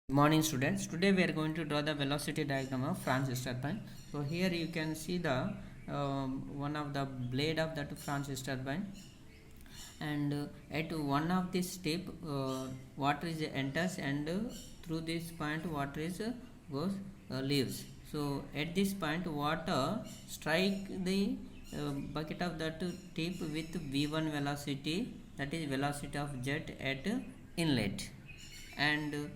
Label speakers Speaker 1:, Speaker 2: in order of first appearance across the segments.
Speaker 1: Good morning students. Today we are going to draw the velocity diagram of Francis turbine. So here you can see the one of the blade of that Francis turbine, and at one of this tip water is enters, and through this point water is goes leaves. So at this point water strike the bucket of that tip with v1 velocity, that is velocity of jet at inlet, and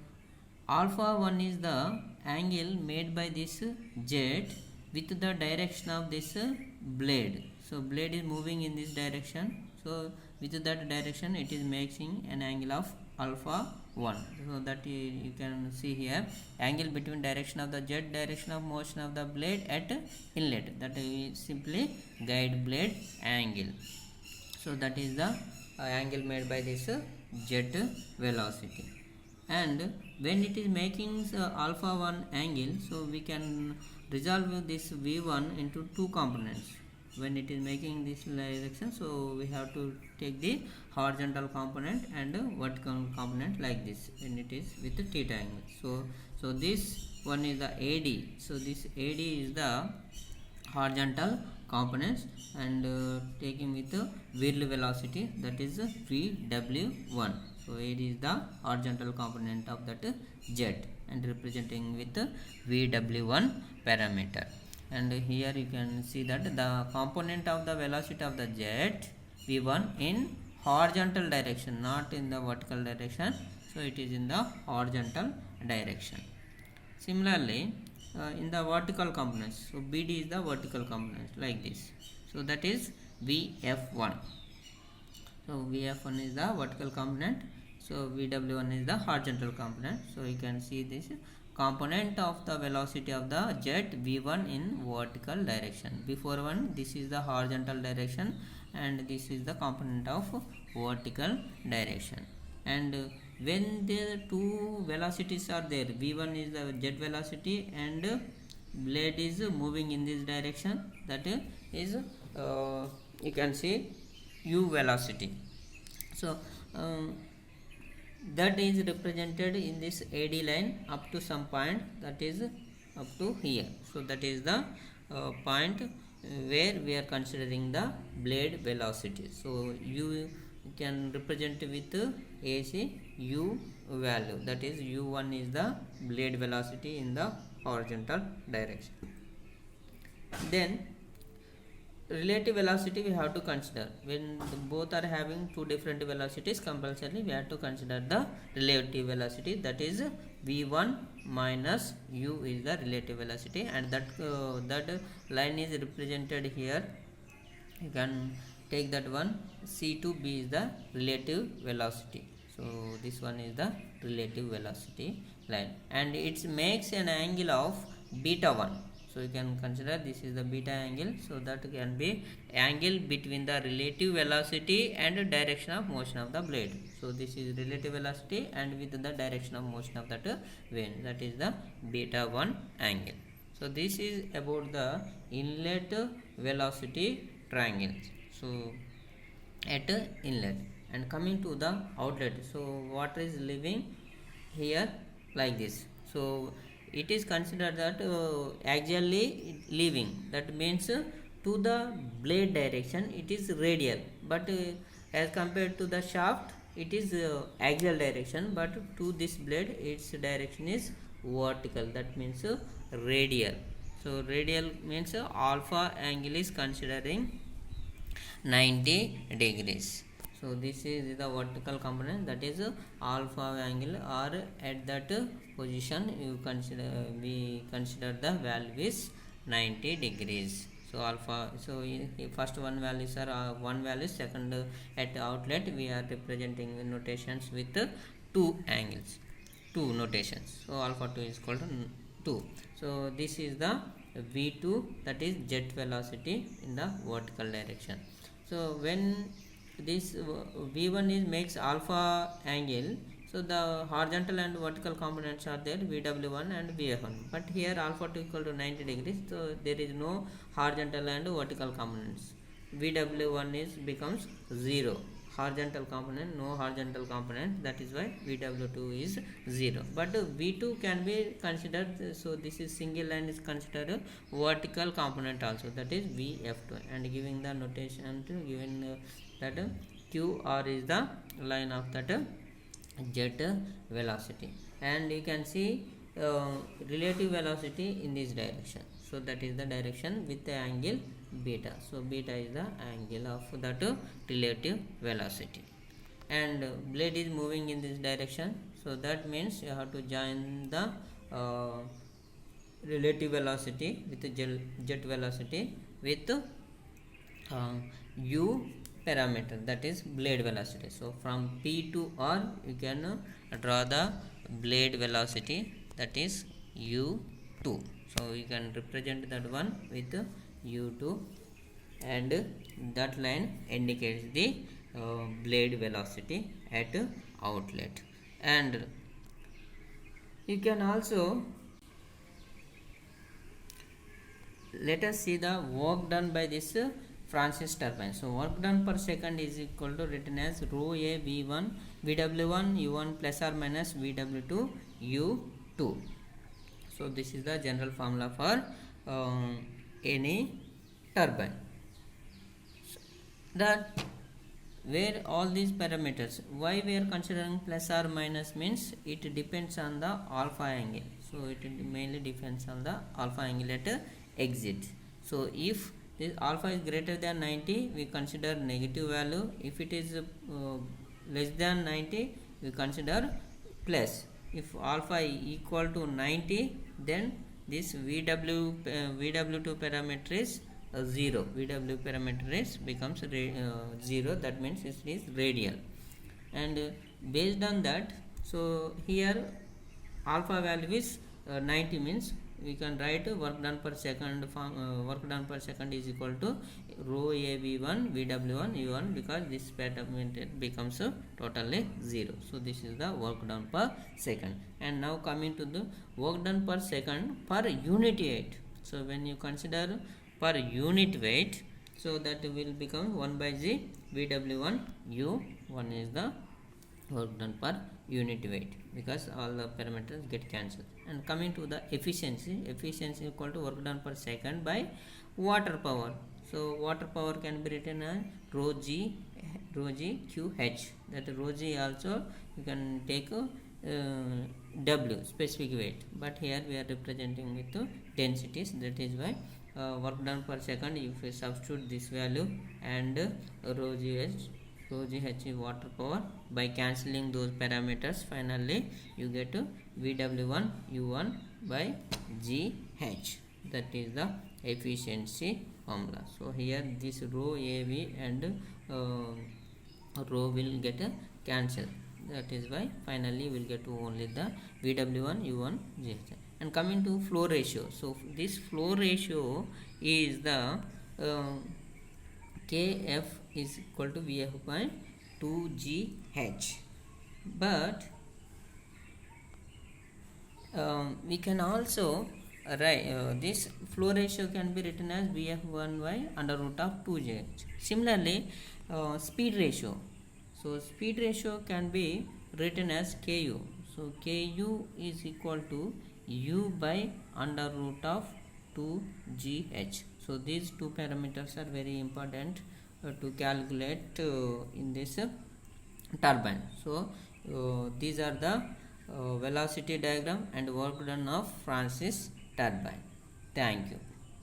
Speaker 1: alpha 1 is the angle made by this jet with the direction of this blade. So blade is moving in this direction, so with that direction it is making an angle of alpha 1. So that you can see here, angle between direction of the jet, direction of motion of the blade at inlet, that is simply guide blade angle. So that is the angle made by this jet velocity. And when it is making alpha 1 angle, so we can resolve this v1 into two components. When it is making this direction, so we have to take the horizontal component and vertical component like this when it is with the theta angle. So this one is the AD. So this AD is the horizontal components, and taking with the whirl velocity, that is vw1. So it is the horizontal component of that jet and representing with vw1 parameter. And here you can see that the component of the velocity of the jet v1 in horizontal direction, not in the vertical direction. So it is in the horizontal direction. Similarly, in the vertical components, so BD is the vertical component like this. So that is VF1. So VF1 is the vertical component. So VW1 is the horizontal component. So you can see this component of the velocity of the jet V1 in vertical direction. Before one, this is the horizontal direction, and this is the component of vertical direction. And when the two velocities are there, v1 is the jet velocity and blade is moving in this direction, that is you can see u velocity. So that is represented in this AD line up to some point, that is up to here. So that is the point where we are considering the blade velocity. So u can represent with AC u value, that is u1 is the blade velocity in the horizontal direction. Then relative velocity we have to consider. When both are having two different velocities, compulsorily we have to consider the relative velocity, that is v1 minus u is the relative velocity, and that line is represented here. You can take that one. C2b is the relative velocity. So this one is the relative velocity line, and it makes an angle of beta 1. So you can consider this is the beta angle. So that can be angle between the relative velocity and direction of motion of the blade. So this is relative velocity and with the direction of motion of that vane, that is the beta 1 angle. So this is about the inlet velocity triangle. So at inlet, and coming to the outlet, so water is leaving here like this. So it is considered that axially leaving, that means to the blade direction it is radial, but as compared to the shaft it is axial direction, but to this blade its direction is vertical, that means radial. So radial means alpha angle is considering 90 degrees. So this is the vertical component, that is alpha angle, or at that position we consider the value is 90 degrees. So alpha, so first one values are one value, second at outlet we are representing notations with two angles, two notations. So alpha 2 is equal to 2. So this is the v2, that is jet velocity in the vertical direction. So when this v1 is makes alpha angle, so the horizontal and vertical components are there, vw1 and vf1, but here alpha 2 equal to 90 degrees, so there is no horizontal and vertical components. vw1 is becomes 0. horizontal component, no horizontal component, that is why VW2 is 0. But V2 can be considered, so this is single line is considered a vertical component also, that is VF2, and giving the notation to given that QR is the line of that jet velocity, and you can see relative velocity in this direction, so that is the direction with the angle beta. So beta is the angle of that relative velocity, and blade is moving in this direction, so that means you have to join the relative velocity with the jet velocity with u parameter, that is blade velocity. So from P to R you can draw the blade velocity, that is u2. So you can represent that one with u2, and that line indicates the blade velocity at outlet. And you can also let us see the work done by this Francis turbine. So work done per second is equal to written as rho a v1 vw1 u1 plus or minus vw2 u2. So this is the general formula for any turbine. That where all these parameters, why we are considering plus or minus means it depends on the alpha angle. So it mainly depends on the alpha angle at exit. So if this alpha is greater than 90, we consider negative value. If it is less than 90, we consider plus. If alpha is equal to 90, then this VW2 parameter is 0. VW parameter is becomes 0. That means it is radial. And based on that, so here alpha value is 90, means we can write work done per second work done per second is equal to rho a v1 vw1 u1, because this parameter becomes totally 0. So this is the work done per second. And now coming to the work done per second per unit weight. So when you consider per unit weight, so that will become 1 by g vw1 u1 is the work done per unit weight, because all the parameters get cancelled. And coming to the efficiency, efficiency equal to work done per second by water power. So water power can be written as rho g qh. That rho g also you can take w specific weight, but here we are representing with densities. That is why work done per second, if we substitute this value and rho gh is water power, by cancelling those parameters, finally you get vw1 u1 by gh. That is the efficiency formula. So here this rho av and rho will get cancelled. That is why finally we will get only the vw1 u1 gh. And coming to flow ratio, so this flow ratio is the kf is equal to vf by 2gh, but we can also write this flow ratio can be written as vf1 by under root of 2gh. Similarly, speed ratio, so speed ratio can be written as ku. So ku is equal to u by under root of 2gh. So these two parameters are very important to calculate in this turbine. So these are the velocity diagram and work done of Francis turbine. Thank you.